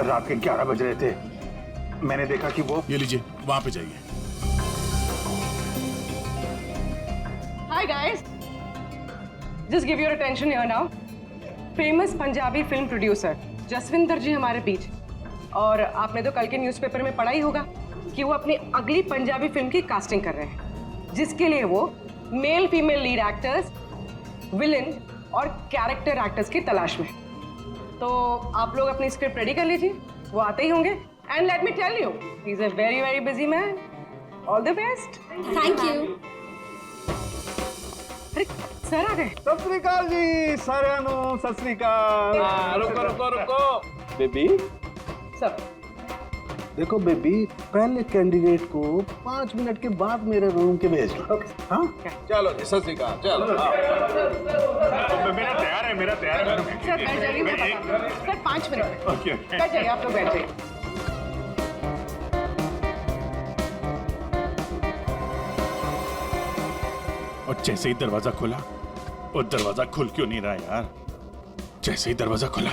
रात के 11 बज रहे थे, मैंने देखा कि वो। ये लीजिए, वहां पे जाइए। Hi guys, just give your attention here now. Famous Punjabi film producer Jaswinder ji हमारे बीच। और आपने तो कल के न्यूज़पेपर में पढ़ा ही होगा कि वो अपनी अगली पंजाबी फिल्म की कास्टिंग कर रहे हैं, जिसके लिए वो male female lead actors, villain और कैरेक्टर एक्टर्स की तलाश में। तो आप लोग अपनी स्क्रिप्ट रेडी कर लीजिए, वो आते ही होंगे। And let me tell you, he is a very very busy man. All the best. Thank you. अरे सर आ गए। सत श्री अकाल जी साਰਿਆਂ ਨੂੰ, सत श्री अकाल। रुको बेबी। सर देखो बेबी, पहले कैंडिडेट को 5 मिनट के बाद मेरे रूम के भेज लो। हाँ चलो जी, सत श्री अकाल। चलो मेरा तैयार है, मेरा तैयार है। सर बैठ जाइए, मैं बताती हूँ। Sir 5 minute. ओके बैठ जाइए, आप लोग बैठ जाइए। और जैसे ही दरवाजा खुला, और दरवाजा खुल क्यों नहीं रहा यार? जैसे ही दरवाजा खुला,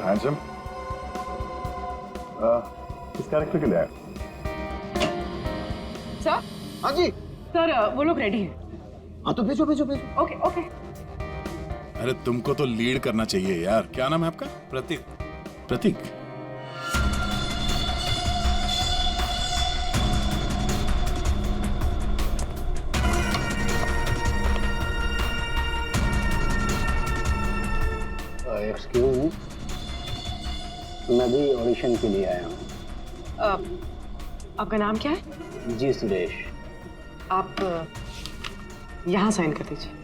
हैंडसम, किस कैरेक्टर के लिए आए? सर हाँ जी। सर वो लोग रेडी हैं। हाँ तो भेजो भेजो भेजो। Okay okay. अरे तुमको तो लीड करना चाहिए यार। क्या नाम है आपका? प्रतीक। प्रतीक। एक्सक्यूज मी, मैं भी ऑडिशन के लिए आया हूँ। आपका नाम क्या है? जी सुरेश। आप यहाँ साइन कर दीजिए।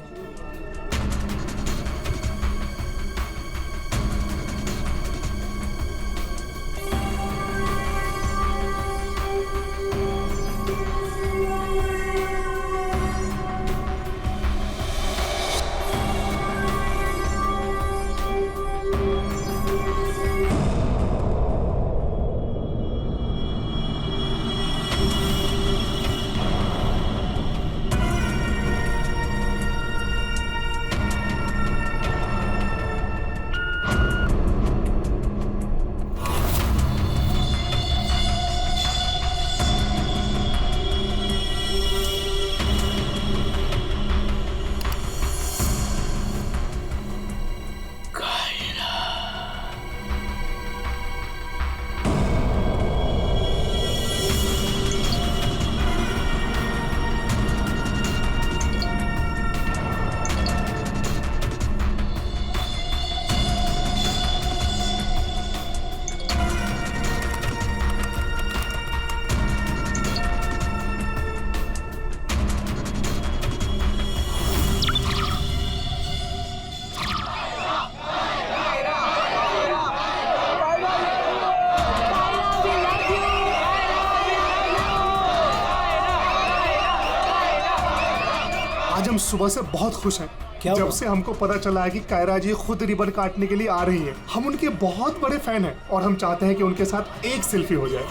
आज हम सुबह से बहुत खुश हैं। जब से हमको पता चला है कि कायरा जी खुद रिबन काटने के लिए आ रही हैं। हम उनके बहुत बड़े फैन हैं और हम चाहते हैं कि उनके साथ एक सेल्फी हो जाए।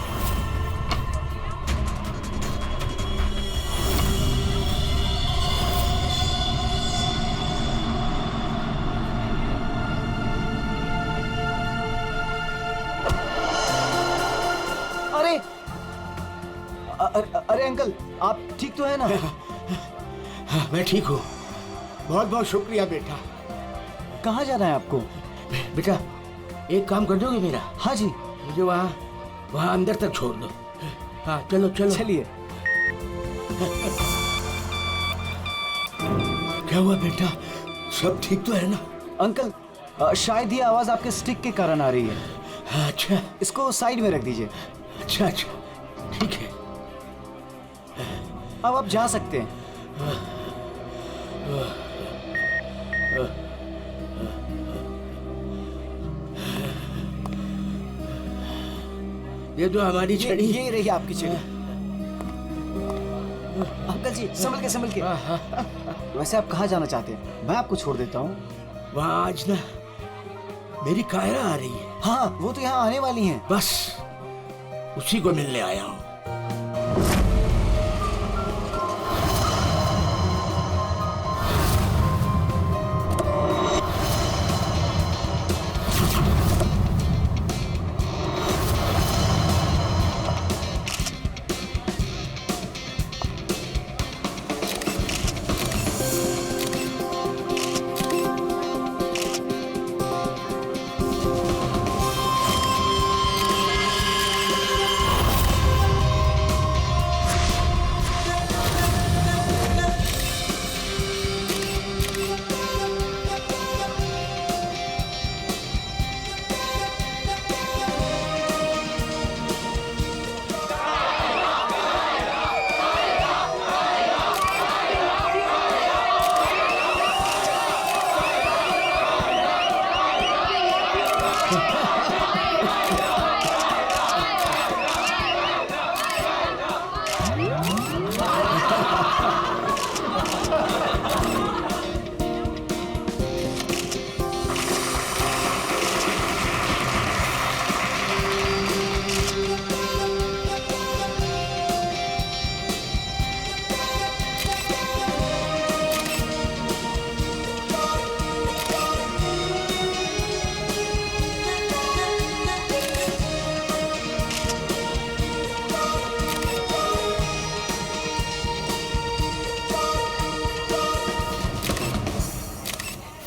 अरे अंकल, आप ठीक तो है ना? हाँ, मैं ठीक हूँ। बहुत बहुत शुक्रिया बेटा। कहाँ जाना है आपको? बेटा एक काम कर दोगे मेरा? हाँ जी। मुझे वहाँ अंदर तक छोड़ दो। हाँ चलो चलो। चलिए। क्या हुआ बेटा, सब ठीक तो है ना? अंकल शायद ये आवाज आपके स्टिक के कारण आ रही है। अच्छा, इसको साइड में रख दीजिए। अच्छा अच्छा ठीक है। अब आप जा सकते हैं। ये तो हमारी छड़ी। ये रही आपकी छड़ी। अंकल जी संभल के। वैसे आप कहाँ जाना चाहते हैं? मैं आपको छोड़ देता हूँ। वहाँ आज ना मेरी कायरा आ रही है। हाँ वो तो यहाँ आने वाली हैं। बस उसी को मिलने आया हूँ।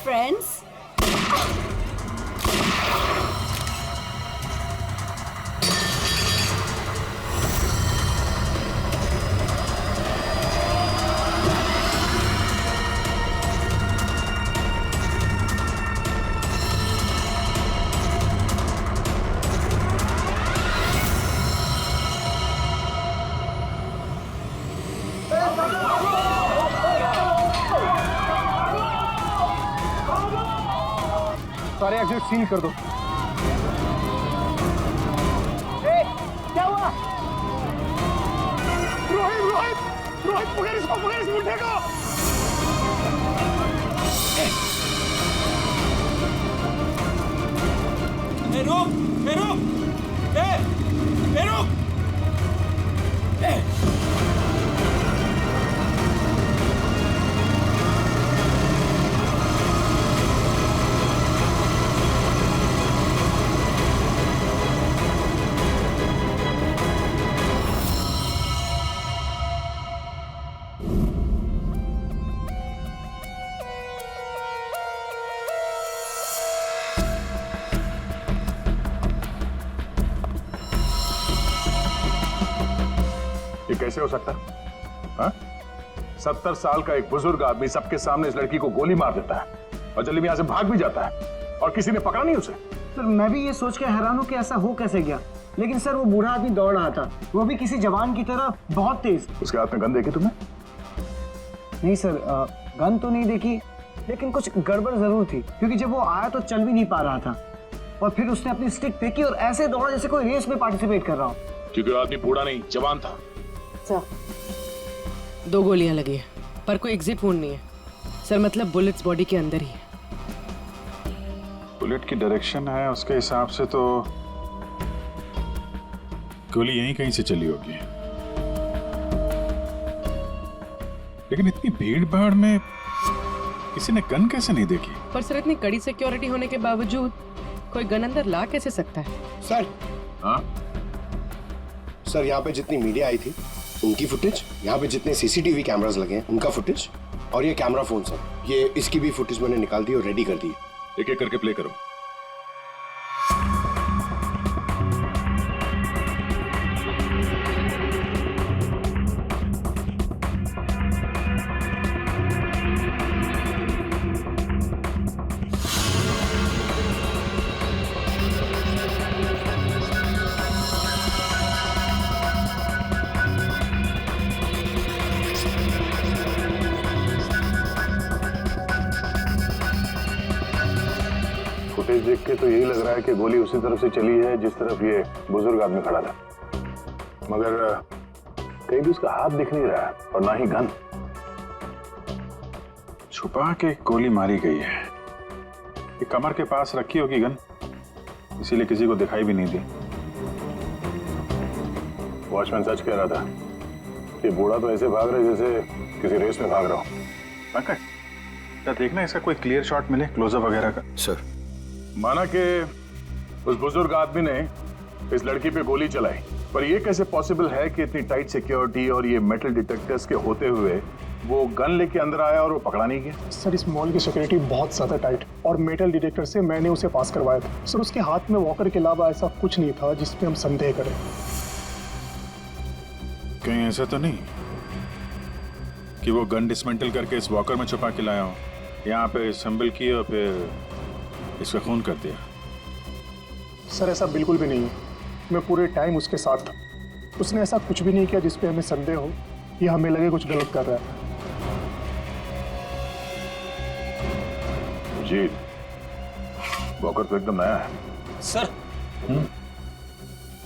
Friends? सारे एग्जिट सील कर दो। क्या हुआ? रोहित रोहित रोहित पकड़ इसको, पकड़ इस मुंडे को। ये कैसे हो सकता है? हाँ? 70 साल का एक बुजुर्ग आदमी सबके सामने इस लड़की को गोली मार देता है और जल्दी में यहां से भाग भी जाता है और किसी ने पकड़ा नहीं उसे। सर मैं भी ये सोच के हैरान हूँ कि ऐसा हो कैसे गया, लेकिन सर वो बूढ़ा आदमी दौड़ रहा था, वो भी किसी जवान की तरह बहुत तेज। उसके हाथ में गन देखी तुमने? नहीं सर, गन तो नहीं देखी, लेकिन कुछ गड़बड़ जरूर थी, क्योंकि जब वो आया तो चल भी नहीं पा रहा था और फिर उसने अपनी स्टिक फेंकी और ऐसे दौड़ा जैसे कोई रेस में पार्टिसिपेट कर रहा हो। क्योंकि वो आदमी बूढ़ा नहीं जवान था। सर 2 गोलियां लगी है पर कोई एग्जिट वुंड नहीं है सर, मतलब बुलेट्स बॉडी के अंदर ही है। बुलेट की डायरेक्शन है उसके हिसाब से तो गोली यहीं कहीं से चली होगी, लेकिन इतनी भीड़ भाड़ में किसी ने गन कैसे नहीं देखी? पर सर इतनी कड़ी सिक्योरिटी होने के बावजूद कोई गन अंदर ला कैसे सकता है? सर, हाँ? सर यहाँ पे जितनी मीडिया आई थी उनकी फुटेज, यहाँ पे जितने सीसीटीवी कैमरास लगे हैं उनका फुटेज, और ये कैमरा फोन सर, ये इसकी भी फुटेज मैंने निकाल दी और रेडी कर दी। एक एक करके प्ले करो। फुटेज देख के तो यही लग रहा है कि गोली उसी तरफ से चली है जिस तरफ ये बुजुर्ग आदमी खड़ा था, मगर कहीं भी उसका हाथ दिख नहीं रहा है और ना ही गन। छुपा के गोली मारी गई है, ये कमर के पास रखी होगी गन, इसीलिए किसी को दिखाई भी नहीं दी। वॉचमैन सच कह रहा था। ये बूढ़ा तो ऐसे भाग रहा है जैसे किसी रेस में भाग रहा हूँ। पंकज, क्या देखना इसका कोई क्लियर शॉट मिले, क्लोजअप वगैरह का? सर, माना कि उस बुजुर्ग आदमी ने इस लड़की पे गोली चलाई, पर यह कैसे पॉसिबल है कि इतनी टाइट सिक्योरिटी और ये मेटल डिटेक्टर्स के होते हुए वो गन लेके अंदर आया और वो पकड़ा नहीं गया? सर इस मॉल की सिक्योरिटी बहुत ज्यादा टाइट और मेटल डिटेक्टर से मैंने उसे पास करवाया था। सर उसके हाथ में वॉकर के अलावा ऐसा कुछ नहीं था जिसपे हम संदेह करें। कहीं ऐसा तो नहीं कि वो गन डिसमेंटल करके इस वॉकर में छुपा के लाया हो, यहाँ पे असेंबल की और फिर इसका खून कर दिया? सर ऐसा बिल्कुल भी नहीं है, मैं पूरे टाइम उसके साथ था। उसने ऐसा कुछ भी नहीं किया जिसपे हमें संदेह हो या हमें लगे कुछ गलत कर रहा है। जी, वॉकर तो एकदम नया है। सर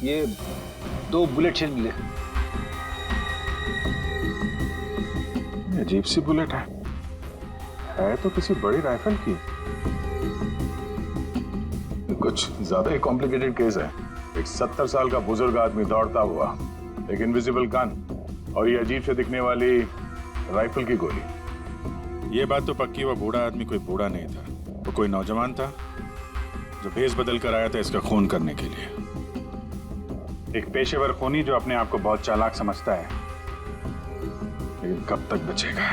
ये 2 बुलेट शेल मिले। अजीब सी बुलेट है तो किसी बड़ी राइफल की। कुछ ज्यादा ही कॉम्प्लिकेटेड केस है। एक 70 साल का बुजुर्ग आदमी दौड़ता हुआ, एक इनविजिबल गन और ये अजीब से दिखने वाली राइफल की गोली। ये बात तो पक्की, वो बूढ़ा आदमी कोई बूढ़ा नहीं था, वो कोई नौजवान था जो भेष बदल कर आया था इसका खून करने के लिए। एक पेशेवर खूनी जो अपने आप को बहुत चालाक समझता है, लेकिन कब तक बचेगा?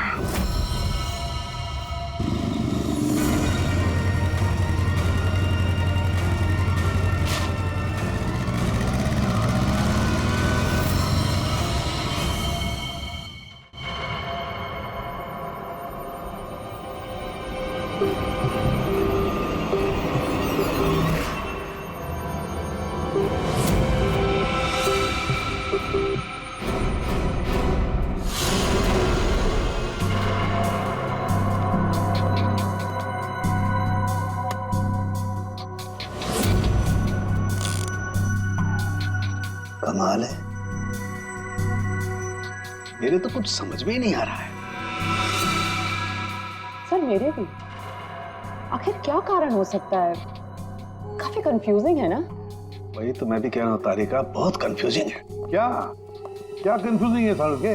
कमाल है, मेरे तो कुछ समझ में ही नहीं आ रहा है। सर मेरे भी। आखिर क्या कारण हो सकता है? काफी कंफ्यूजिंग है ना? वही तो मैं भी कह रहा हूँ तारिका, बहुत कंफ्यूजिंग है। क्या क्या कंफ्यूजिंग है साल के?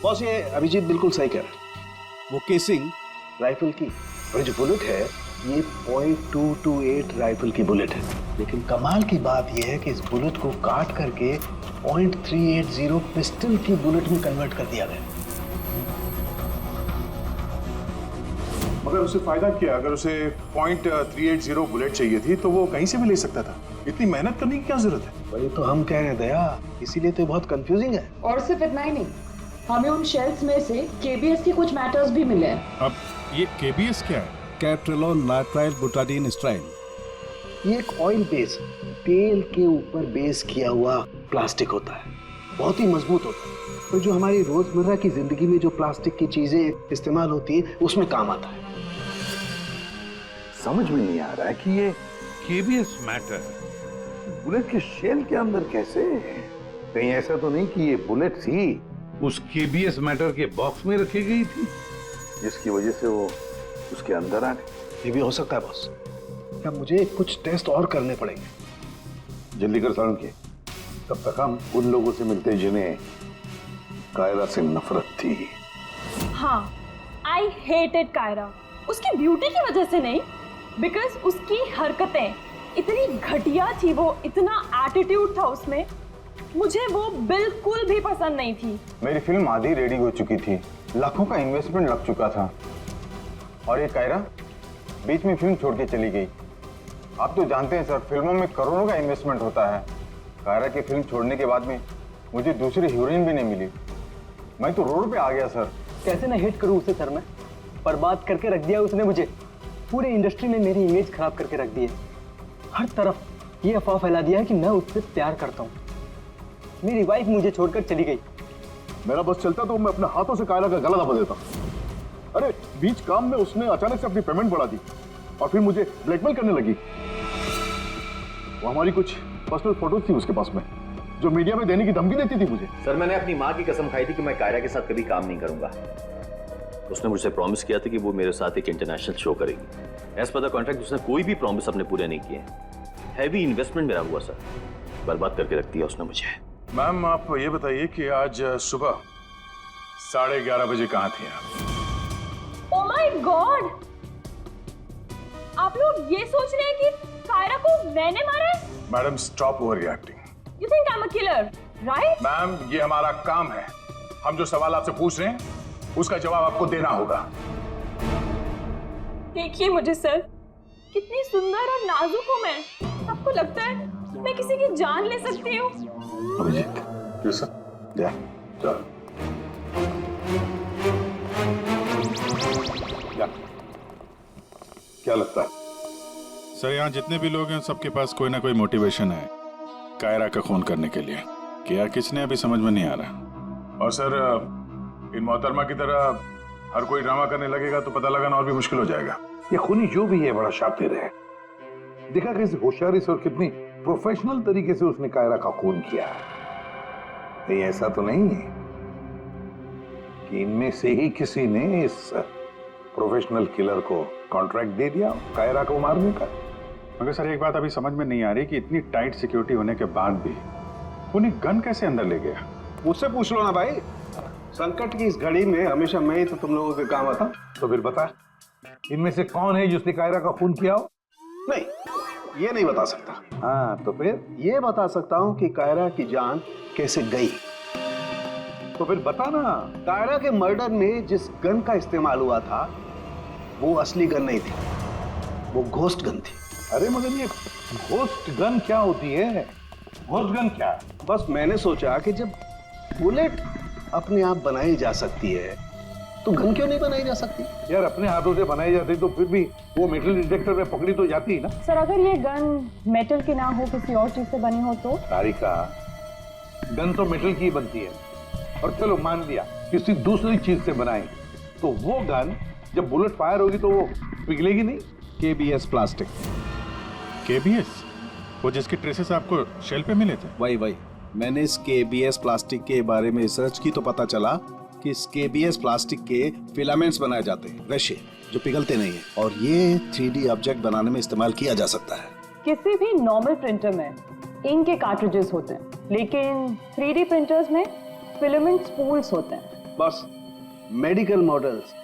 बॉस ये अभिजीत बिल्कुल सही कह रहा है। वो केसिंग राइफल की और जो बुलेट है ये .228 राइफल की बुलेट है, लेकिन कमाल की बात यह है कि इस बुलेट को काट करके .380 पिस्टल की बुलेट में कन्वर्ट कर दिया गया। मगर उसे फायदा क्या? अगर उसे .380 बुलेट चाहिए थी तो वो कहीं से भी ले सकता था। इतनी मेहनत करने की क्या जरूरत है? वही तो हम कह रहे हैं दया, इसीलिए तो बहुत कंफ्यूजिंग है। और सिर्फ इतना ही नहीं, हमें उन शेल्स में से केबीएस के कुछ मैटर्स भी मिले हैं। अब ये केबीएस क्या है? कैप्ट्रेलोन नाइट्राइल बुटाडीन स्ट्राइन। ये एक ऑयल बेस, तेल के ऊपर बेस किया हुआ प्लास्टिक होता है, बहुत ही मजबूत होता है। तो जो हमारी रोजमर्रा की जिंदगी में जो प्लास्टिक की चीजें इस्तेमाल होती है उसमें काम आता है। समझ में नहीं आ रहा है कि ये केबीएस मैटर बुलेट के शेल के अंदर कैसे? कहीं ऐसा तो नहीं कि ये बुलेट थी उस केबीएस मैटर के बॉक्स में रखी गई थी जिसकी वजह से वो उसके अंदर आ गई? ये भी हो सकता है बॉस। क्या मुझे कुछ टेस्ट और करने पड़ेंगे? जल्दी कर सारण के, तब तक हम उन लोगों से मिलते हैं जिन्हें कायरा से नफरत थी। हाँ, आई हेटेड कायरा। उसकी ब्यूटी की वजह से नहीं, बिकॉज उसकी हरकतें इतनी घटिया थी, वो इतना एटीट्यूड था उसमें, मुझे वो बिल्कुल भी पसंद नहीं थी। मेरी फिल्म आधी रेडी हो चुकी थी, लाखों का इन्वेस्टमेंट लग चुका था, और ये कायरा बीच में फिल्म छोड़ के चली गई। आप तो जानते हैं सर, फिल्मों में करोड़ों का इन्वेस्टमेंट होता है। कायरा की फिल्म छोड़ने के बाद में मुझे दूसरी हीरोइन भी नहीं मिली, मैं तो रोड पे आ गया सर। कैसे ना हिट करूं उसे सर, मैं बर्बाद करके रख दिया उसने मुझे। पूरी इंडस्ट्री में मेरी इमेज खराब करके रख दी है। हर तरफ ये अफवाह फैला दिया है कि मैं उससे प्यार करता हूँ। मेरी वाइफ मुझे छोड़कर चली गई। मेरा बस चलता तो मैं अपने हाथों से कायरा का गला दबा देता। अरे बीच काम में उसने अचानक से अपनी पेमेंट बढ़ा दी और फिर मुझे ब्लैकमेल करने लगी। वो हमारी कुछ पर्सनल फोटोज थी उसके पास में, जो मीडिया में देने की धमकी देती थी मुझे। सर मैंने अपनी माँ की कसम खाई थी कि मैं कायरा के साथ कभी काम नहीं करूंगा। उसने मुझसे प्रॉमिस किया था कि वो मेरे साथ एक इंटरनेशनल शो करेगी। एज पर द कॉन्ट्रैक्ट उसने कोई भी प्रॉमिस अपने पूरे नहीं किए। हैवी इन्वेस्टमेंट मेरा हुआ सर, बर्बाद करके रख दिया उसने मुझे। मैम आप ये बताइए कि आज सुबह 11:30 बजे कहाँ थे आप? ओ माय गॉड, आप लोग ये सोच रहे हैं कि कायरा को मैंने मारा है? Madam stop over reacting. You think I am a killer, right? Ma'am ये हमारा काम है, हम जो सवाल आपसे पूछ रहे हैं उसका जवाब आपको देना होगा। देखिए मुझे सर, कितनी सुंदर और नाजुक हूँ मैं। आपको लगता है मैं किसी की जान ले सकती हूँ? अभिजीत, जा चल क्या लगता है? सर यहाँ जितने भी लोग हैं सबके पास कोई ना कोई मोटिवेशन है कायरा का खून करने के लिए। क्या किसने अभी समझ में नहीं आ रहा। और सर इन मोहतरमा की तरह हर कोई ड्रामा करने लगेगा तो पता लगाना और भी मुश्किल हो जाएगा। ये खूनी जो भी है बड़ा शातिर है। देखा कैसे होशियारी से और कितनी प्रोफेशनल तरीके से उसने कायरा का खून किया। कहीं ऐसा तो नहीं है कि इनमें से ही किसी ने इस प्रोफेशनल किलर को कॉन्ट्रैक्ट दे दिया कायरा को मारने का। मगर सर एक बात अभी समझ में नहीं आ रही कि इतनी टाइट सिक्योरिटी होने के बाद भी उन्हें गन कैसे अंदर ले गया। मुझसे पूछ लो ना भाई, संकट की इस घड़ी में हमेशा मैं ही तो तुम लोगों के काम आता। तो फिर बता, इनमें से कौन है जिसने कायरा का खून किया हो? नहीं, ये नहीं बता सकता। हाँ तो फिर? ये बता सकता हूँ कि कायरा की जान कैसे गई। तो फिर बता ना। कायरा के मर्डर में जिस गन का इस्तेमाल हुआ था वो असली गन नहीं थी, वो घोस्ट गन थी। अरे मगर ये घोस्ट गन क्या होती है? घोस्ट गन क्या? बस मैंने सोचा कि जब बुलेट अपने आप बनाई जा सकती है तो गन क्यों नहीं बनाई जा सकती? यार अपने हाथों से बनाई जाती तो फिर भी वो मेटल डिटेक्टर में पकड़ी तो जाती ही ना। सर अगर ये गन मेटल की ना हो किसी और चीज से बनी हो तो? तारिका, गन तो मेटल की ही बनती है। और चलो मान लिया किसी दूसरी चीज से बनाई तो वो गन जब बुलेट फायर होगी तो वो पिघलेगी नहीं। KBS plastic. KBS? वो जिसके ट्रेसेस आपको शेल पे मिले थे? वही मैंने इस KBS प्लास्टिक के बारे में रिसर्च की तो पता चला कि इस KBS प्लास्टिक के फिलामेंट्स बनाए जाते हैं, रेशे जो पिघलते नहीं है, और ये 3D ऑब्जेक्ट बनाने में इस्तेमाल किया जा सकता है। किसी भी नॉर्मल प्रिंटर में इंक के कार्ट्रिजेस होते हैं, लेकिन 3D प्रिंटर्स में फिलामेंट स्पूल्स होते हैं। बस medical models,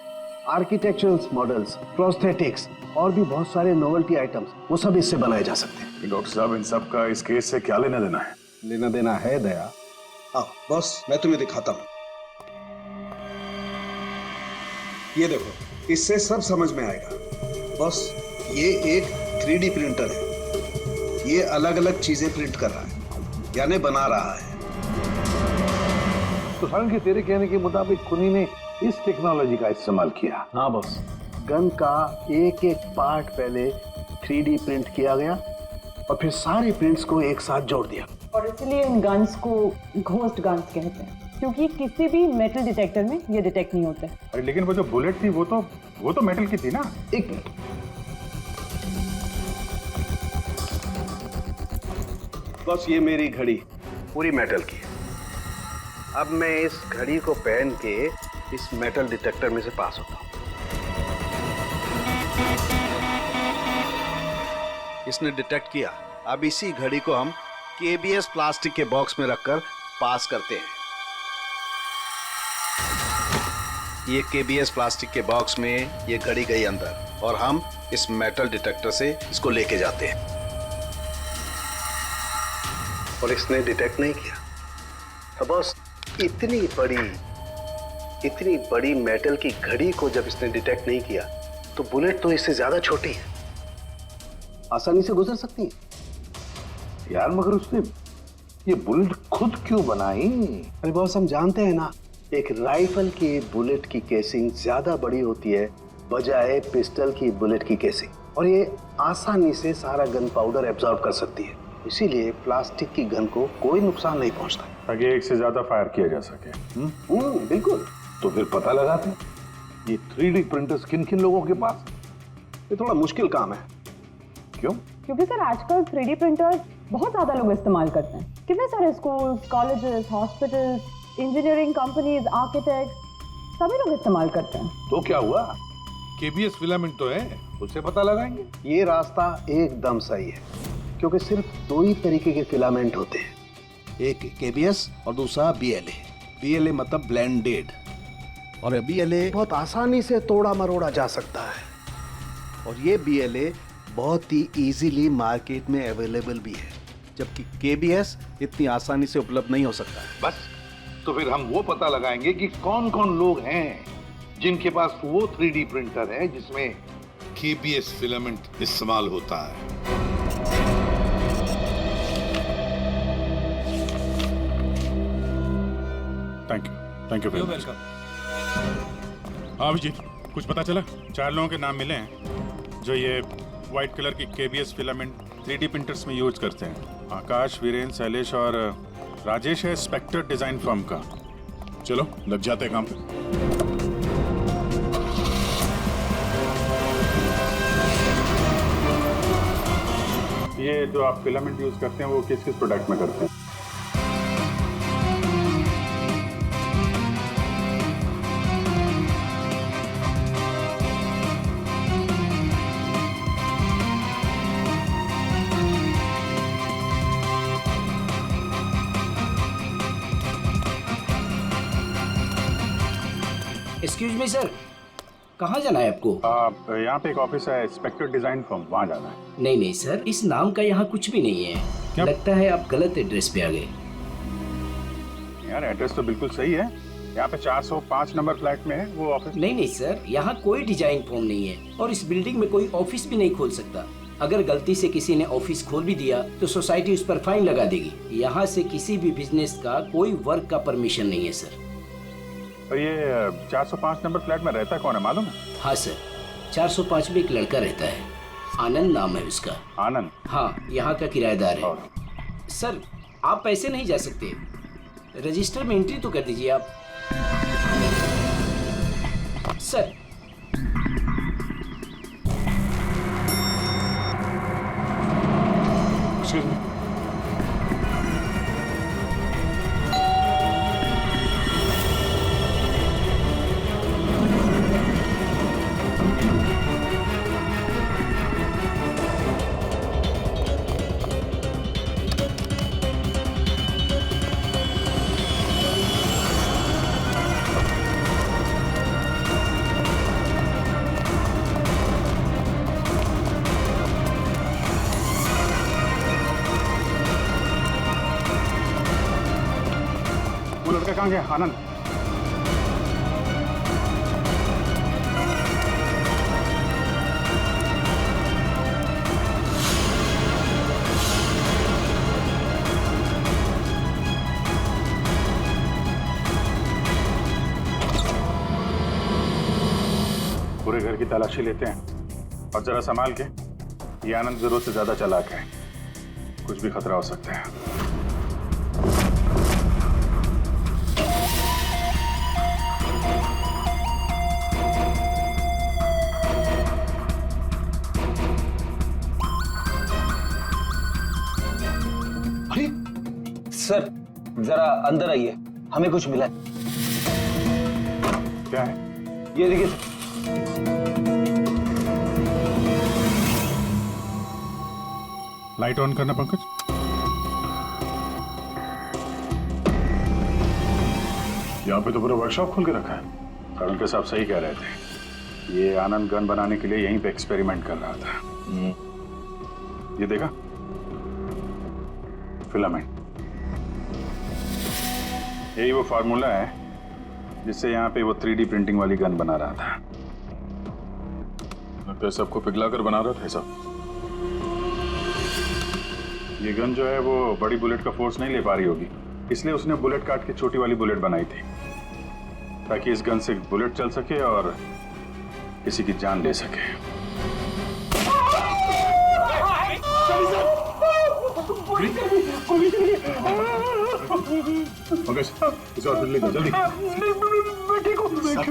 architectural models, prosthetics और भी बहुत सारे नोवेल्टी आइटम्स वो सब इससे बनाए जा सकते हैं। डॉक्टर साहब इन सब का इस केस से क्या लेना देना है? लेना देना है दया। आओ बॉस, मैं तुम्हें दिखाता हूँ। ये देखो, इससे सब समझ में आएगा। बॉस ये एक 3D प्रिंटर है, ये अलग अलग चीजें प्रिंट कर रहा है, यानी बना रहा है। तो सारण के तेरे कहने के मुताबिक खुनी ने इस टेक्नोलॉजी का इस्तेमाल किया? हाँ बॉस, गन का एक एक पार्ट पहले 3D प्रिंट किया गया और फिर सारे प्रिंट्स को एक साथ जोड़ दिया। और इसलिए इन गन्स को घोस्ट गन्स कहते हैं, क्योंकि किसी भी मेटल डिटेक्टर में ये डिटेक्ट नहीं होते। अरे लेकिन वो जो बुलेट थी वो तो मेटल की थी ना। एक मिनट, बस ये मेरी घड़ी पूरी मेटल की है। अब मैं इस घड़ी को पहन के इस मेटल डिटेक्टर में से पास होता हूं। इसने डिटेक्ट किया। अब इसी घड़ी को हम KBS प्लास्टिक के बॉक्स में रखकर पास करते हैं। ये KBS प्लास्टिक के बॉक्स में ये घड़ी गई अंदर और हम इस मेटल डिटेक्टर से इसको लेके जाते हैं और इसने डिटेक्ट नहीं किया। तो बस इतनी बड़ी मेटल की घड़ी को जब इसने डिटेक्ट नहीं किया तो बुलेट तो इससे ज्यादा छोटी है, आसानी से गुजर सकती है। यार मगर उसने ये बुलेट खुद क्यों बनाई? अरे बॉस, हम जानते हैं ना, एक राइफल की बुलेट की केसिंग ज्यादा बड़ी होती है बजाय पिस्टल की बुलेट की केसिंग, और ये आसानी से सारा गन पाउडर एब्जॉर्ब कर सकती है। इसीलिए प्लास्टिक की गन को कोई नुकसान नहीं पहुंचता, ताकि एक से ज्यादा फायर किया जा सके। बिल्कुल। तो फिर पता लगाते ये 3D प्रिंटर्स किन किन लोगों के पास? ये थोड़ा मुश्किल काम है। क्यों? क्योंकि सर आजकल 3D प्रिंटर्स बहुत ज्यादा लोग इस्तेमाल करते हैं। कितने सारे schools, colleges, hospitals, engineering companies, architect सभी लोग इस्तेमाल करते हैं। तो क्या हुआ? KBS फिलामेंट तो है, उससे पता लगाएंगे। ये रास्ता एकदम सही है, क्योंकि सिर्फ दो ही तरीके के फिलामेंट होते हैं, एक केबीएस और दूसरा बीएलए। बीएलए मतलब ब्लेंडेड, और बीएलए बहुत आसानी से तोड़ा मरोड़ा जा सकता है, और ये बीएलए बहुत ही इजीली मार्केट में अवेलेबल भी है, जबकि केबीएस इतनी आसानी से उपलब्ध नहीं हो सकता है। बस तो फिर हम वो पता लगाएंगे कि कौन कौन लोग हैं जिनके पास वो 3D प्रिंटर है जिसमें केबीएस फिलामेंट इस्तेमाल होता है। Thank you very much. Abhijit, कुछ पता चला? 4 लोगों के नाम मिले हैं जो ये व्हाइट कलर की केबीएस फिलामेंट 3D प्रिंटर्स में यूज करते हैं। आकाश, वीरेंद्र, शैलेश और राजेश है स्पेक्टर डिजाइन फर्म का। चलो लग जाते हैं काम पे। ये जो आप फिलामेंट यूज करते हैं वो किस किस प्रोडक्ट में करते हैं? एक्सक्यूज मी सर, कहाँ जाना है आपको? यहाँ पे एक ऑफिस है स्पेक्टर डिजाइन फर्म, वहाँ जाना है। नहीं नहीं सर, इस नाम का यहाँ कुछ भी नहीं है। क्या? लगता है आप गलत एड्रेस पे आ गए। यार एड्रेस तो बिल्कुल सही है, यहाँ पे 405 नंबर फ्लैट में है वो ऑफिस। नहीं नहीं सर, यहाँ कोई डिजाइन फॉर्म नहीं है और इस बिल्डिंग में कोई ऑफिस भी नहीं खोल सकता। अगर गलती से किसी ने ऑफिस खोल भी दिया तो सोसाइटी उस पर फाइन लगा देगी। यहाँ से किसी भी बिजनेस का कोई वर्क का परमिशन नहीं है सर। और ये 405 नंबर फ्लैट में रहता कौन है मालूम है? हाँ सर, 405 में एक लड़का रहता है, आनंद नाम है उसका। आनंद? हाँ, यहाँ का किराएदार है। सर आप ऐसे नहीं जा सकते, रजिस्टर में एंट्री तो कर दीजिए आप। सर कहाँ गया आनंद? पूरे घर की तलाशी लेते हैं और जरा संभाल के। ये आनंद जरूरत से ज्यादा चालाक है, कुछ भी खतरा हो सकता है। सर जरा अंदर आइए, हमें कुछ मिला है। क्या है? ये देखिए सर। लाइट ऑन करना पंकज। यहाँ पे तो पूरा वर्कशॉप खोल के रखा है। तरुण के साहब सही कह रहे थे, ये आनंद गन बनाने के लिए यहीं पे एक्सपेरिमेंट कर रहा था। ये देखा फिलामेंट, यही वो फार्मूला है जिससे यहाँ पे वो 3D प्रिंटिंग वाली गन बना रहा था। लगता है सबको पिघलाकर बना रहा था सब। ये गन जो है वो बड़ी बुलेट का फोर्स नहीं ले पा रही होगी, इसलिए उसने बुलेट काट के छोटी वाली बुलेट बनाई थी, ताकि इस गन से बुलेट चल सके और किसी की जान ले सके। इसे हॉस्पिटल ले जाओ जल्दी।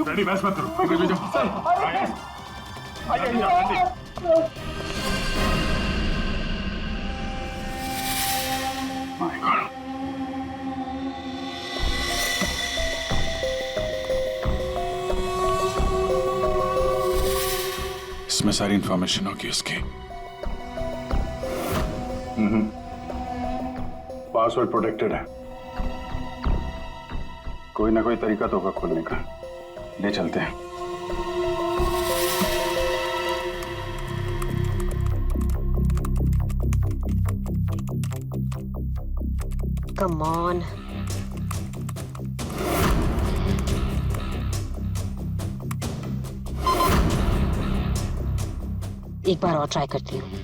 रेडी, बहस मत करो। My God. इसमें सारी इंफॉर्मेशन होगी उसकी। पासवर्ड प्रोटेक्टेड है, कोई ना कोई तरीका तो होगा खोलने का। ले चलते हैं। Come on. एक बार और ट्राई करती हूँ।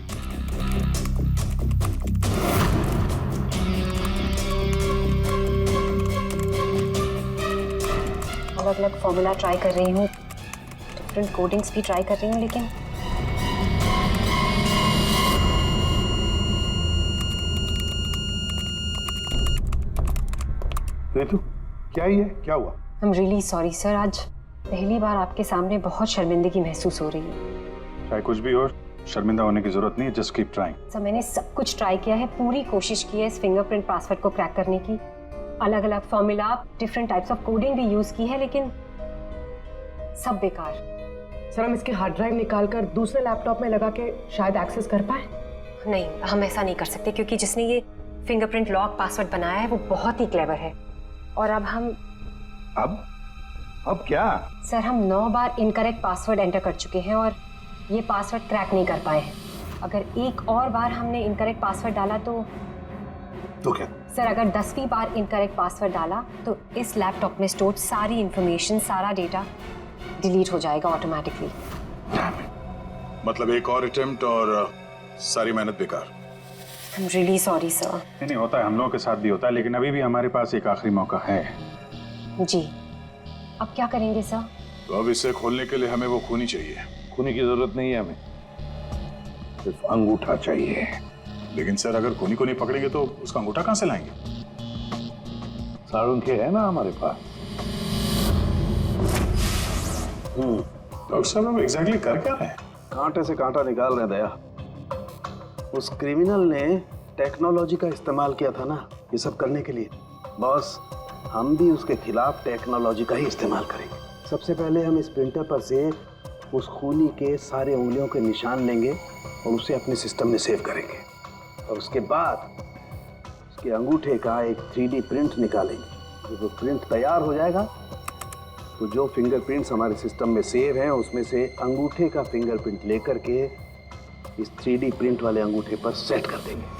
अलग अलग फॉर्मूला ट्राई कर रही हूँ, डिफरेंट कोडिंग्स भी ट्राई कर रही हूँ, लेकिन रितु, क्या ही है, क्या हुआ? I'm really sorry सर, आज पहली बार आपके सामने बहुत शर्मिंदगी महसूस हो रही है। चाहे कुछ भी हो, शर्मिंदा होने की जरूरत नहीं है, जस्ट कीप ट्राइंग। सर मैंने सब कुछ ट्राई किया है, पूरी कोशिश की है इस फिंगरप्रिंट पासवर्ड को क्रैक करने की, अलग अलग formula, different types of coding भी यूज की है, लेकिन सब बेकार। सर हम इसके हार्ड ड्राइव निकाल कर दूसरे लैपटॉप में लगा के शायद एक्सेस कर पाए। नहीं, हम ऐसा नहीं कर सकते क्योंकि जिसने ये फिंगरप्रिंट लॉक पासवर्ड बनाया है वो बहुत ही क्लेवर है। और अब हम अब क्या? सर हम 9 बार इनकरेक्ट पासवर्ड एंटर कर चुके हैं और ये पासवर्ड क्रैक नहीं कर पाए हैं। अगर एक और बार हमने इनकरेक्ट पासवर्ड डाला तो क्या? सर अगर 10वीं बार इनकरेक्ट पासवर्ड डाला तो इस लैपटॉप में स्टोर्ड सारी इंफॉर्मेशन, सारा डेटा डिलीट हो जाएगा ऑटोमेटिकली। मतलब एक और अटेम्प्ट और सारी मेहनत बेकार। I'm really sorry sir। नहीं होता है, हम लोगों के साथ भी होता है, लेकिन अभी भी हमारे पास एक आखिरी मौका है। जी, अब क्या करेंगे सर? तो अब इसे खोलने के लिए हमें वो खूनी चाहिए। खूनी की जरूरत नहीं है हमें, सिर्फ अंगूठा चाहिए। लेकिन सर अगर खूनी को नहीं पकड़ेंगे तो उसका अंगूठा कहां से लाएंगे? साड़ुंखे है ना हमारे पास। डॉक्टर साहब अब एग्जैक्टली कर क्या रहे हैं? कांटे से कांटा निकाल रहे दया। उस क्रिमिनल ने टेक्नोलॉजी का इस्तेमाल किया था ना ये सब करने के लिए। बॉस, हम भी उसके खिलाफ टेक्नोलॉजी का ही इस्तेमाल करेंगे। सबसे पहले हम इस प्रिंटर पर से उस खूनी के सारे उंगलियों के निशान लेंगे और उसे अपने सिस्टम में सेव करेंगे, और उसके बाद उसके अंगूठे का एक 3D प्रिंट निकालेंगे। जब वो प्रिंट तैयार हो जाएगा तो जो फिंगरप्रिंट्स हमारे सिस्टम में सेव हैं उसमें से अंगूठे का फिंगरप्रिंट लेकर के इस 3D प्रिंट वाले अंगूठे पर सेट कर देंगे।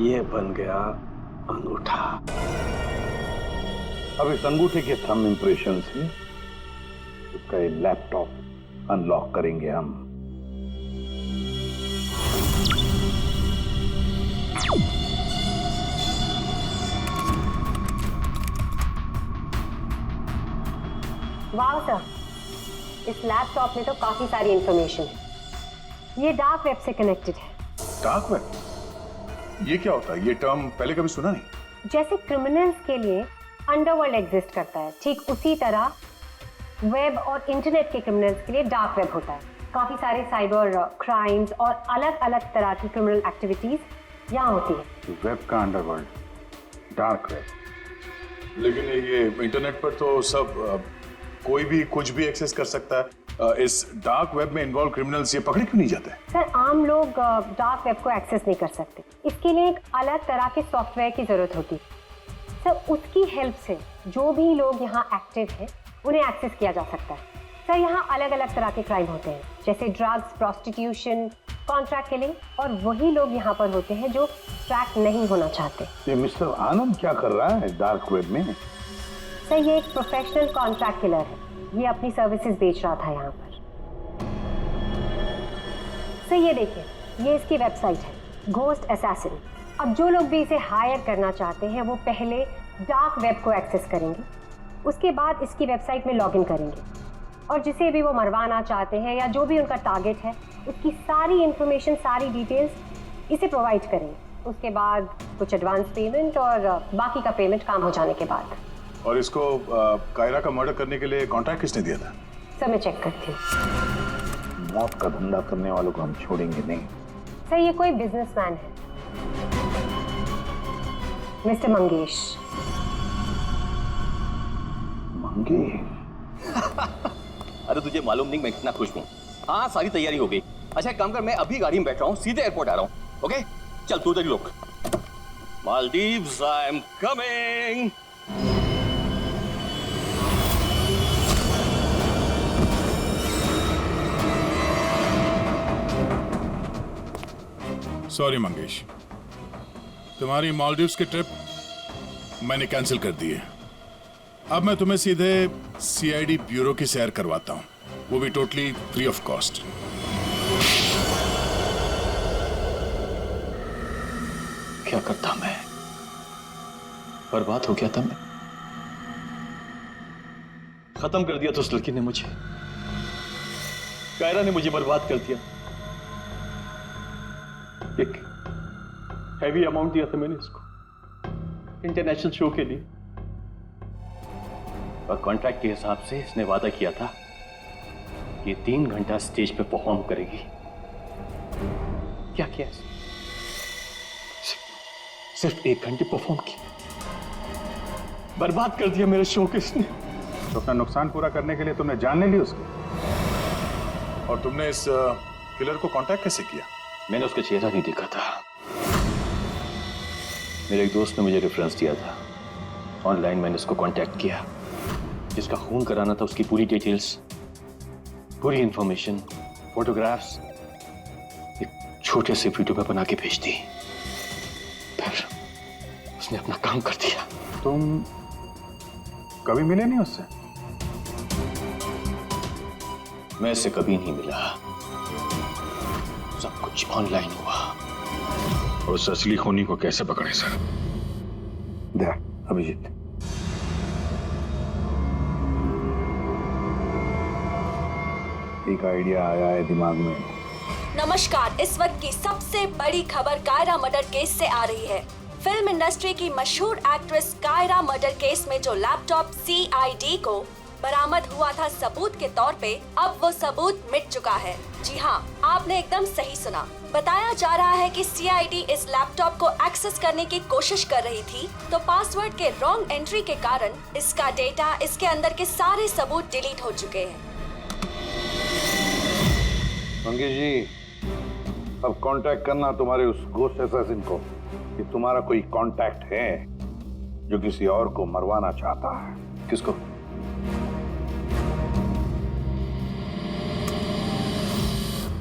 ये बन गया अंगूठा। अब इस अंगूठे के थंब इंप्रेशन से उसका ये लैपटॉप अनलॉक करेंगे हम। वाह सर, इस लैपटॉप में तो काफी सारी इंफॉर्मेशन है। ये डार्क वेब से कनेक्टेड है। Dark web? ये क्या होता है? ये टर्म पहले कभी सुना नहीं। जैसे क्रिमिनल्स के लिए अंडरवर्ल्ड एग्जिस्ट करता है, ठीक उसी तरह वेब और इंटरनेट के क्रिमिनल्स के लिए डार्क वेब होता है। काफी सारे साइबर क्राइम्स और अलग अलग तरह की क्रिमिनल एक्टिविटीज यहाँ होती है। वेब का अंडरवर्ल्ड, डार्क वेब। लेकिन ये इंटरनेट पर तो सब कोई भी कुछ भी एक्सेस कर सकता है। इस डार्क वेब में इन्वॉल्व क्रिमिनल्स ये पकड़े क्यों नहीं जाते? सर आम लोग डार्क वेब को एक्सेस नहीं कर सकते। इसके लिए एक अलग तरह के सॉफ्टवेयर की जरूरत होती है। सर उसकी हेल्प से जो भी लोग यहाँ एक्टिव हैं उन्हें एक्सेस किया जा सकता है। सर यहाँ अलग अलग तरह के क्राइम होते हैं, जैसे ड्रग्स, प्रोस्टिट्यूशन, कॉन्ट्रैक्ट किलिंग, और वही लोग यहाँ पर होते हैं जो ट्रैक नहीं होना चाहते। ये मिस्टर आनंद क्या कर रहा है डार्क वेब में? सर ये एक प्रोफेशनल कॉन्ट्रैक्ट किलर है, ये अपनी सर्विसेज बेच रहा था यहाँ पर। सर ये देखिए, ये इसकी वेबसाइट है, घोस्ट असैसिन। अब जो लोग भी इसे हायर करना चाहते हैं वो पहले डार्क वेब को एक्सेस करेंगे, उसके बाद इसकी वेबसाइट में लॉगिन करेंगे, और जिसे भी वो मरवाना चाहते हैं या जो भी उनका टारगेट है उसकी सारी इंफॉर्मेशन, सारी डिटेल्स इसे प्रोवाइड करेंगे। उसके बाद कुछ एडवांस पेमेंट और बाकी का पेमेंट काम हो जाने के बाद। और इसको कायरा का मर्डर करने के लिए कॉन्ट्रैक्ट किसने दिया था? सर मैं चेक करती हूँ। मौत का धंधा करने वालों को हम छोड़ेंगे नहीं। सर ये कोई बिजनेसमैन है, मिस्टर मंगेश। अरे तुझे मालूम नहीं मैं कितना खुश हूँ। हाँ सारी तैयारी हो गई। अच्छा एक काम कर, मैं अभी गाड़ी में बैठ रहा हूँ, सीधे एयरपोर्ट आ रहा हूँ। ओके चल तू उधर ही रुक। Maldives I am coming. Sorry Mangesh, तुम्हारी मालदीव्स की ट्रिप मैंने कैंसिल कर दी है। अब मैं तुम्हें सीधे सीआईडी ब्यूरो की सैर करवाता हूँ, वो भी टोटली फ्री ऑफ कॉस्ट। क्या करता मैं, बर्बाद हो गया था मैं। खत्म कर दिया तो उस लड़की ने मुझे, कायरा ने मुझे बर्बाद कर दिया। एक हैवी अमाउंट दिया था मैंने इसको इंटरनेशनल शो के लिए, और कॉन्ट्रैक्ट के हिसाब से इसने वादा किया था कि 3 घंटा स्टेज पे परफॉर्म करेगी। क्या किया इसने? सिर्फ 1 घंटे परफॉर्म किया, बर्बाद कर दिया मेरे शो को इसने। तो अपना नुकसान पूरा करने के लिए तुमने जान ले ली उसको, और तुमने इस किलर को कांटेक्ट कैसे किया? मैंने उसका चेहरा नहीं देखा था, मेरे एक दोस्त ने मुझे रेफरेंस दिया था। ऑनलाइन मैंने उसको कांटेक्ट किया, जिसका खून कराना था उसकी पूरी डिटेल्स, पूरी इंफॉर्मेशन, फोटोग्राफ्स एक छोटे से वीडियो पे बना के भेज दी। फिर उसने अपना काम कर दिया। तुम कभी मिले नहीं उससे? मैं इससे कभी नहीं मिला, सब कुछ ऑनलाइन हुआ। उस असली खूनी को कैसे पकड़े सर? अभिजीत, एक आइडिया आया है दिमाग में। नमस्कार, इस वक्त की सबसे बड़ी खबर कायरा मर्डर केस से आ रही है। फिल्म इंडस्ट्री की मशहूर एक्ट्रेस कायरा मर्डर केस में जो लैपटॉप सीआईडी को बरामद हुआ था सबूत के तौर पे, अब वो सबूत मिट चुका है। जी हाँ, आपने एकदम सही सुना। बताया जा रहा है कि सीआईडी इस लैपटॉप को एक्सेस करने की कोशिश कर रही थी, तो पासवर्ड के रॉन्ग एंट्री के कारण इसका डेटा, इसके अंदर के सारे सबूत डिलीट हो चुके हैं। मंगेश जी, अब कांटेक्ट करना तुम्हारे उस घोस्ट असैसिन को कि तुम्हारा कोई कांटेक्ट है जो किसी और को मरवाना चाहता है। किसको?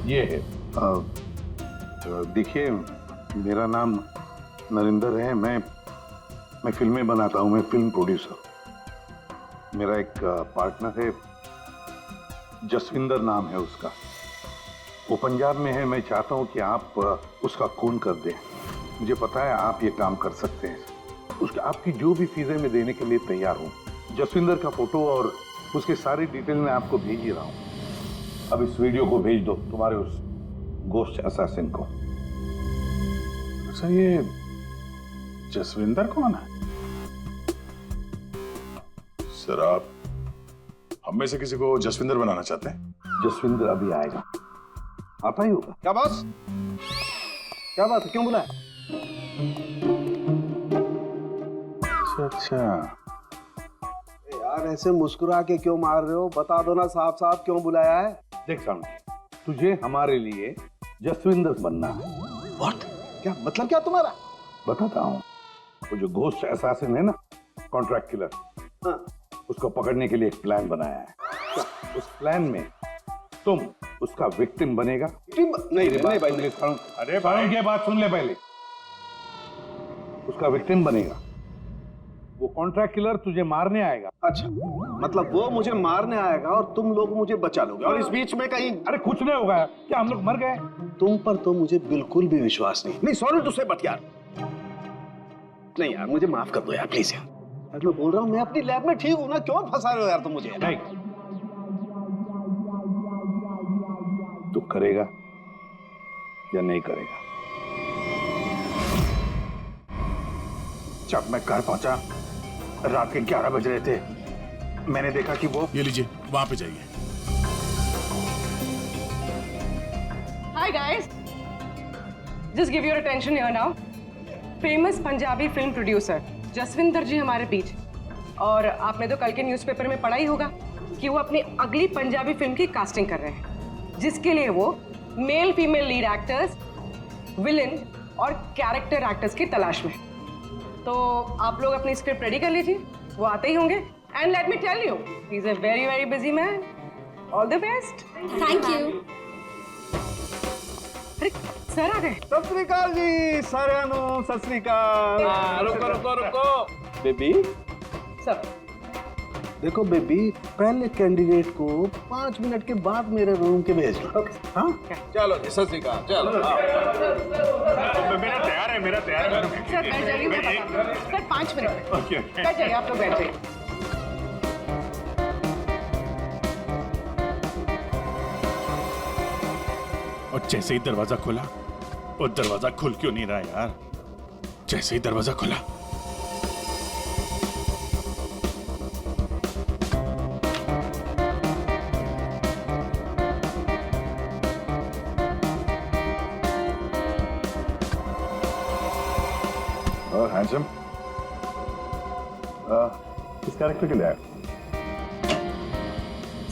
ये है, देखिए मेरा नाम नरेंद्र है, मैं फिल्में बनाता हूँ, मैं फिल्म प्रोड्यूसर। मेरा एक पार्टनर है, जसविंदर नाम है उसका, वो पंजाब में है। मैं चाहता हूँ कि आप उसका खून कर दें। मुझे पता है आप ये काम कर सकते हैं। उसका आपकी जो भी फीसें मैं देने के लिए तैयार हूँ। जसविंदर का फोटो और उसके सारी डिटेल मैं आपको भेज ही रहा हूँ। अब इस वीडियो को भेज दो तुम्हारे उस घोस्ट असैसिन को। अच्छा, ये जसविंदर कौन है? सर, आप हम में से किसी को जसविंदर बनाना चाहते हैं? जसविंदर अभी आएगा, आता ही होगा। क्या बॉस, क्या बात है, क्यों बुलाया? अच्छा, यार ऐसे मुस्कुरा के क्यों मार रहे हो? बता दो ना साफ साफ क्यों बुलाया है। देख सामने, तुझे हमारे लिए जसविंदर बनना है। What? क्या मतलब क्या तुम्हारा? बताता हूँ। वो जो घोस्ट असैसिन है ना, कॉन्ट्रैक्ट किलर, उसको पकड़ने के लिए एक प्लान बनाया है। उस प्लान में तुम उसका विक्टिम बनेगा। नहीं भाई, अरे भाई की बात सुन ले पहले। उसका विक्टिम बनेगा, वो कॉन्ट्रैक्ट किलर तुझे मारने आएगा। अच्छा, मतलब वो मुझे मारने आएगा और तुम लोग मुझे बचा लोगे, और इस बीच में कहीं अरे कुछ नहीं होगा, क्या हम लोग मर गए? तुम पर तो मुझे बिल्कुल भी विश्वास नहीं। सॉरी टू से, बट यार नहीं यार, मुझे माफ कर दो यार, प्लीज यार। मैं बोल रहा हूँ, मैं अपनी लैब में ठीक हूँ ना, क्यों फंसा रहे हो यार तुम मुझे? नहीं, तू करेगा या नहीं करेगा? जब मैं घर पहुंचा, रात के 11 बज रहे थे, मैंने देखा कि वो, ये लीजिए, वहां पे जाइए। Hi guys, just give your attention here now. Famous Punjabi film producer Jaswinder ji हमारे बीच, और आपने तो कल के न्यूज़पेपर में पढ़ा ही होगा कि वो अपनी अगली पंजाबी फिल्म की कास्टिंग कर रहे हैं, जिसके लिए वो male female lead actors, villain और कैरेक्टर एक्टर्स की तलाश में। तो आप लोग अपनी स्क्रिप्ट रेडी कर लीजिए, वो आते ही होंगे। And let me tell you, he is a very very busy man. All the best. Thank you. अरे सर आ गए। सत श्री अकाल जी साਰਿਆਂ ਨੂੰ, सत श्री अकाल। रुको बेबी। सर देखो बेबी, पहले कैंडिडेट को 5 मिनट के बाद मेरे रूम के भेज लो। हाँ चलो जी, सत श्री अकाल। चलो मेरा तैयार है। सर बैठ जाइए, मैं बताता हूँ। सर 5 मिनट बैठ जाइए, आप लोग बैठ जाइए। और जैसे ही दरवाजा खुला, वो दरवाजा खुल क्यों नहीं रहा यार? जैसे ही दरवाजा खुला, हैंडसम, किस कैरेक्टर के लिए आए?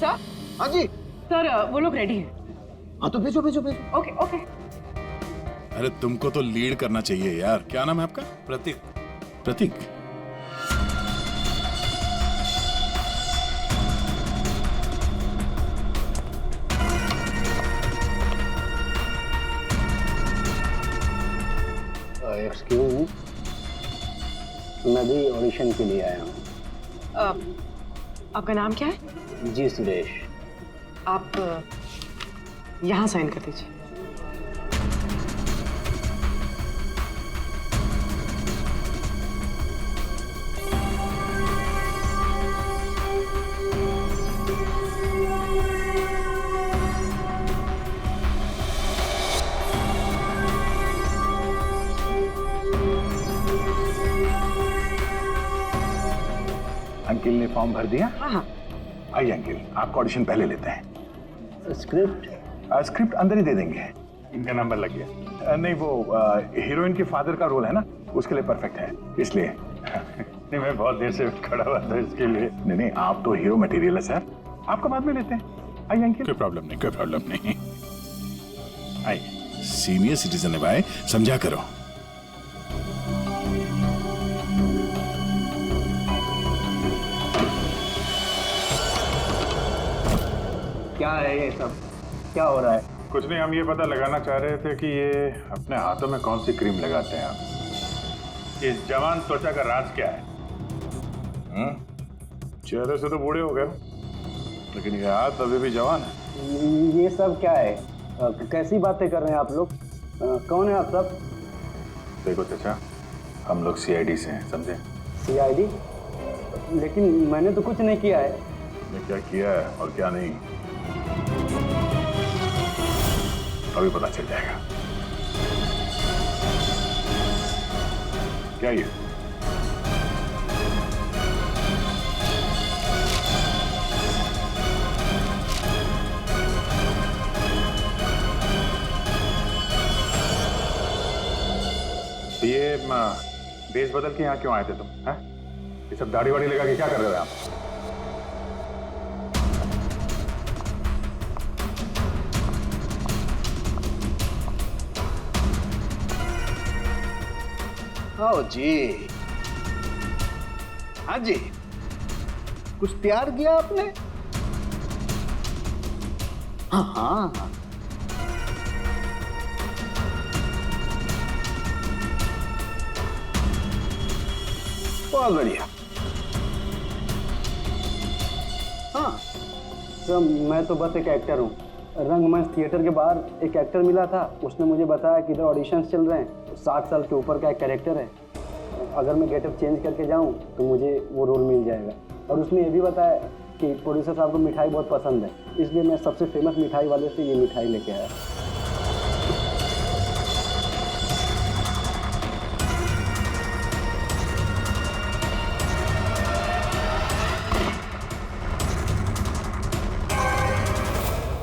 सर। हाँ जी सर, वो लोग रेडी हैं। हाँ तो भेजो। Okay okay. अरे तुमको तो लीड करना चाहिए यार। क्या नाम है आपका? प्रतीक। एक्सक्यूज मी, मैं भी ऑडिशन के लिए आया हूँ। आपका नाम क्या है? जी सुरेश। आप यहाँ साइन कर दीजिए। अंकिल ने फॉर्म भर दिया? हाँ। आइए अंकिल, आपका ऑडिशन पहले लेते हैं। स्क्रिप्ट अंदर ही दे देंगे। इनका नंबर लग गया। नहीं, वो हीरोइन के फादर का रोल है ना, उसके लिए परफेक्ट है, इसलिए। नहीं, मैं बहुत देर से खड़ा हुआ था इसके लिए। नहीं, आप तो हीरो मटेरियल है सर, आपका बाद में लेते हैं। आइए अंकिल। कोई प्रॉब्लम नहीं। आइए, सीनियर सिटीजन है भाई, समझा करो। क्या है ये सब? क्या हो रहा है? कुछ नहीं, हम ये पता लगाना चाह रहे थे कि ये अपने हाथों में कौन सी क्रीम लगाते हैं आप। इस जवान त्वचा का राज क्या है? चेहरे से तो बूढ़े हो गए, लेकिन ये हाथ अभी भी जवान है। ये सब क्या है? कैसी बातें कर रहे हैं आप लोग? कौन है आप सब? देखो चाचा, हम लोग CID से हैं, समझे? CID? लेकिन मैंने तो कुछ नहीं किया है। मैं क्या किया है और क्या नहीं, अभी पता चल जाएगा। क्या ये? ये बेस बदल के यहाँ क्यों आए थे तुम? हैं? ये सब दाढ़ी वाड़ी लगा के क्या कर रहे हो आप? आओ जी, हाँ जी, कुछ तैयार किया आपने? हाँ हाँ हाँ। बहुत बढ़िया। हाँ सर, मैं तो बस एक एक्टर हूँ। रंगमंच थिएटर के बाहर एक एक्टर मिला था, उसने मुझे बताया कि इधर ऑडिशंस चल रहे हैं, 60 साल के ऊपर का एक कैरेक्टर है, अगर मैं गेटअप चेंज करके जाऊँ तो मुझे वो रोल मिल जाएगा। और उसने ये भी बताया कि प्रोड्यूसर साहब को मिठाई बहुत पसंद है, इसलिए मैं सबसे फेमस मिठाई वाले से ये मिठाई लेके आया।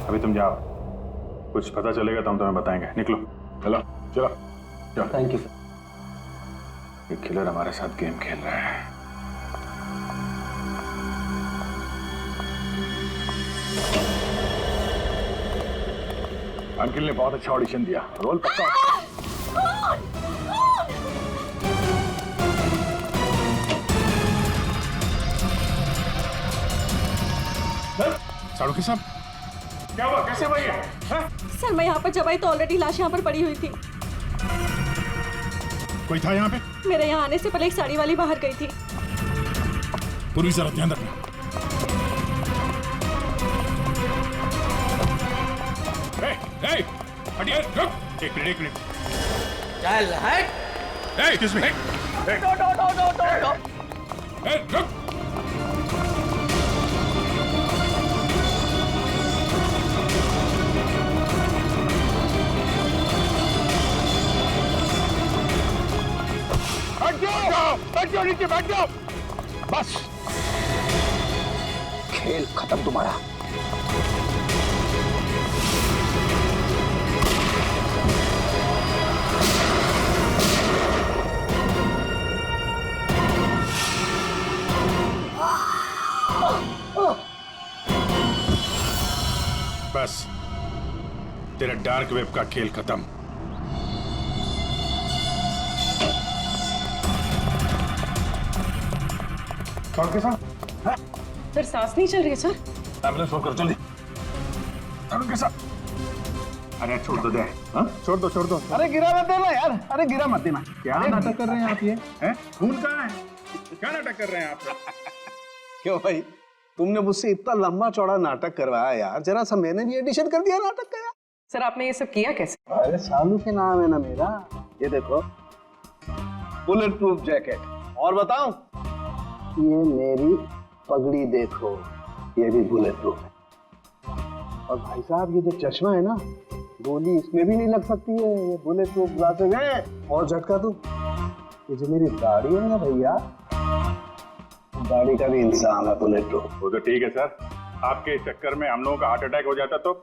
अभी तुम जाओ, कुछ पता चलेगा तो हम तुम्हें बताएंगे। निकलो, चलो चलो चलो। Thank you sir. ये किलर हमारे साथ गेम खेल रहा है। अंकिल ने बहुत अच्छा ऑडिशन दिया, रोल पक्का। साड़ू साहब, क्या हुआ? कैसे हुआ ये? सर मैं यहाँ पर जब आई तो ऑलरेडी लाश यहाँ पर पड़ी हुई थी। कोई था यहाँ पे? मेरे यहाँ आने से पहले एक साड़ी वाली बाहर गई थी। पूरी जरा ध्यान रखना। हटिए, रुक। एक मिनट। चल हट। Excuse me. रुक। बैठ जाओ नीचे, बैठ जाओ। बस, खेल खत्म तुम्हारा। बस, तेरा डार्क वेब का खेल खत्म। सर सांस नहीं चल रही है सर। एम्बुलेंस फोन करो जल्दी। तरुण के साथ। अरे छोड़ दो दे। हाँ? छोड़ दो। अरे गिरा मत देना यार, अरे गिरा मत देना। क्या नाटक कर रहे हैं आप ये? खून कहाँ है? क्या नाटक कर रहे हैं आप? क्यों भाई, तुमने मुझसे इतना लंबा चौड़ा नाटक करवाया यार, जरा सा मैंने भी एडिशन कर दिया नाटक का यार। सर आपने ये सब किया कैसे? अरे सालू के नाम है ना मेरा। ये देखो, बुलेट प्रूफ जैकेट। और बताऊं, ये मेरी पगड़ी देखो, ये भी बुलेट प्रूफ है। और भाई साहब, ये जो चश्मा है ना, गोली इसमें भी नहीं लग सकती है, ये बुलेट प्रूफ ग्लासेस है। और झटका तू, ये जो मेरी दाढ़ी है ना भैया, दाढ़ी का भी इंसान है बुलेट प्रूफ। वो तो ठीक है सर, आपके चक्कर में हम लोगों का हार्ट अटैक हो जाता तो